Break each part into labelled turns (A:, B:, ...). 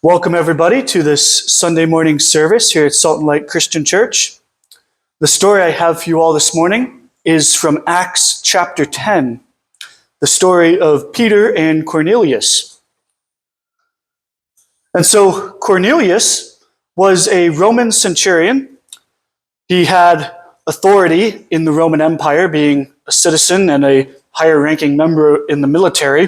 A: Welcome everybody to this Sunday morning service here at Salt and Light Christian Church. The story I have for you all this morning is from Acts chapter 10, the story of Peter and Cornelius. And so Cornelius was a Roman centurion. He had authority in the Roman Empire, being a citizen and a higher ranking member in the military.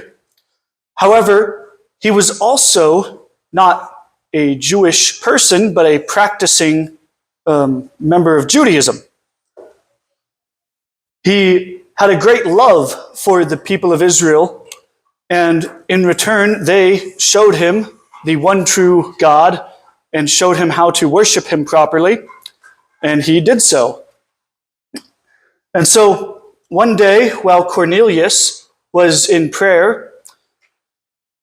A: However, he was also not a Jewish person, but a practicing member of Judaism. He had a great love for the people of Israel, and in return, they showed him the one true God and showed him how to worship him properly, and he did so. And so, one day, while Cornelius was in prayer,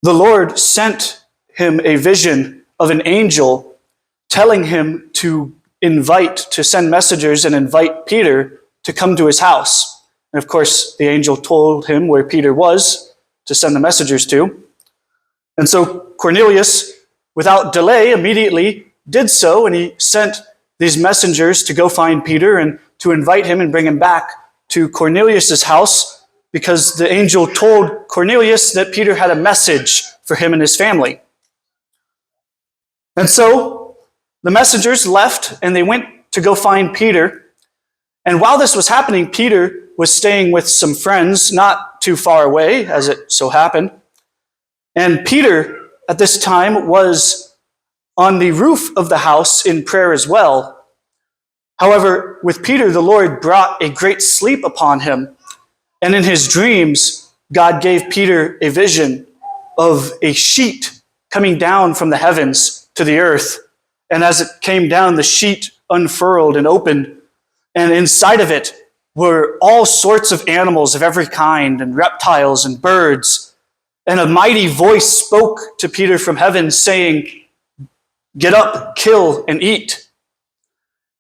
A: the Lord sent him a vision of an angel telling him to send messengers and invite Peter to come to his house. And of course, the angel told him where Peter was to send the messengers to. And so Cornelius, without delay, immediately did so, and he sent these messengers to go find Peter and to invite him and bring him back to Cornelius's house, because the angel told Cornelius that Peter had a message for him and his family. And so the messengers left and they went to go find Peter. And while this was happening, Peter was staying with some friends not too far away, as it so happened. And Peter, at this time, was on the roof of the house in prayer as well. However, with Peter, the Lord brought a great sleep upon him. And in his dreams, God gave Peter a vision of a sheet coming down from the heavens to the earth. And as it came down, the sheet unfurled and opened. And inside of it were all sorts of animals of every kind, and reptiles and birds. And a mighty voice spoke to Peter from heaven, saying, "Get up, kill, and eat."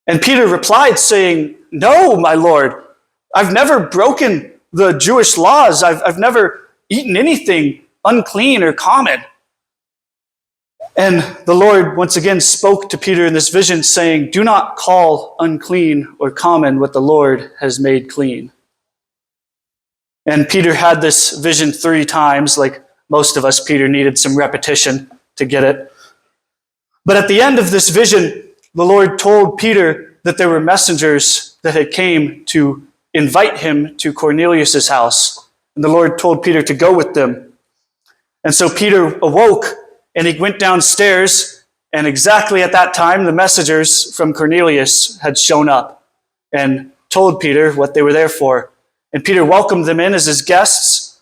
A: And Peter replied, saying, "No, my Lord, I've never broken the Jewish laws. I've never eaten anything unclean or common." And the Lord once again spoke to Peter in this vision, saying, "Do not call unclean or common what the Lord has made clean." And Peter had this vision 3 times. Like most of us, Peter needed some repetition to get it. But at the end of this vision, the Lord told Peter that there were messengers that had came to invite him to Cornelius's house. And the Lord told Peter to go with them. And so Peter awoke and he went downstairs, and exactly at that time, the messengers from Cornelius had shown up and told Peter what they were there for. And Peter welcomed them in as his guests.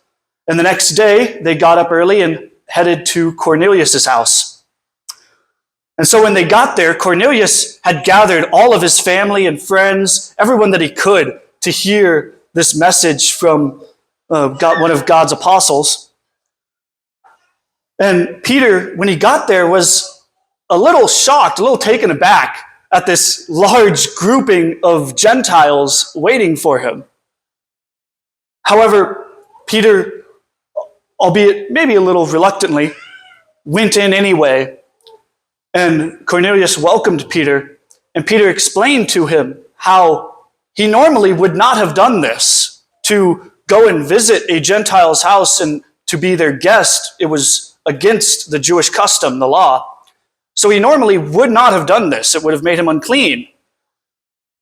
A: And the next day, they got up early and headed to Cornelius's house. And so when they got there, Cornelius had gathered all of his family and friends, everyone that he could, to hear this message from one of God's apostles. And Peter, when he got there, was a little shocked, a little taken aback at this large grouping of Gentiles waiting for him. However, Peter, albeit maybe a little reluctantly, went in anyway. And Cornelius welcomed Peter, and Peter explained to him how he normally would not have done this, to go and visit a Gentile's house and to be their guest. It was against the Jewish custom, the law. So he normally would not have done this. It would have made him unclean.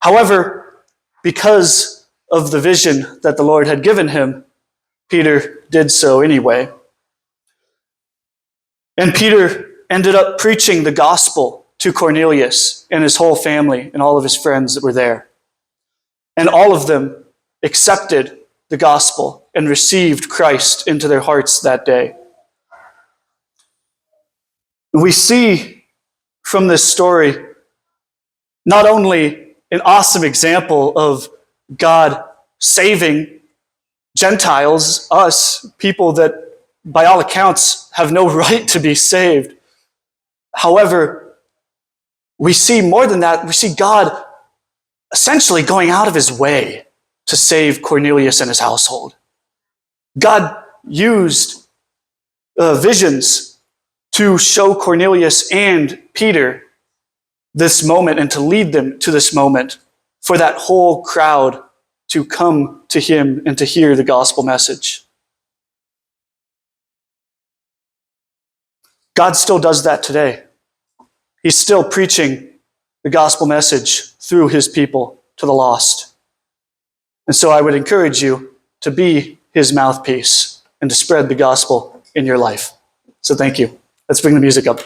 A: However, because of the vision that the Lord had given him, Peter did so anyway. And Peter ended up preaching the gospel to Cornelius and his whole family and all of his friends that were there. And all of them accepted the gospel and received Christ into their hearts that day. We see from this story not only an awesome example of God saving Gentiles, us, people that by all accounts have no right to be saved. However, we see more than that. We see God essentially going out of his way to save Cornelius and his household. God used visions to show Cornelius and Peter this moment and to lead them to this moment for that whole crowd to come to him and to hear the gospel message. God still does that today. He's still preaching the gospel message through his people to the lost. And so I would encourage you to be his mouthpiece and to spread the gospel in your life. So thank you. Let's bring the music up.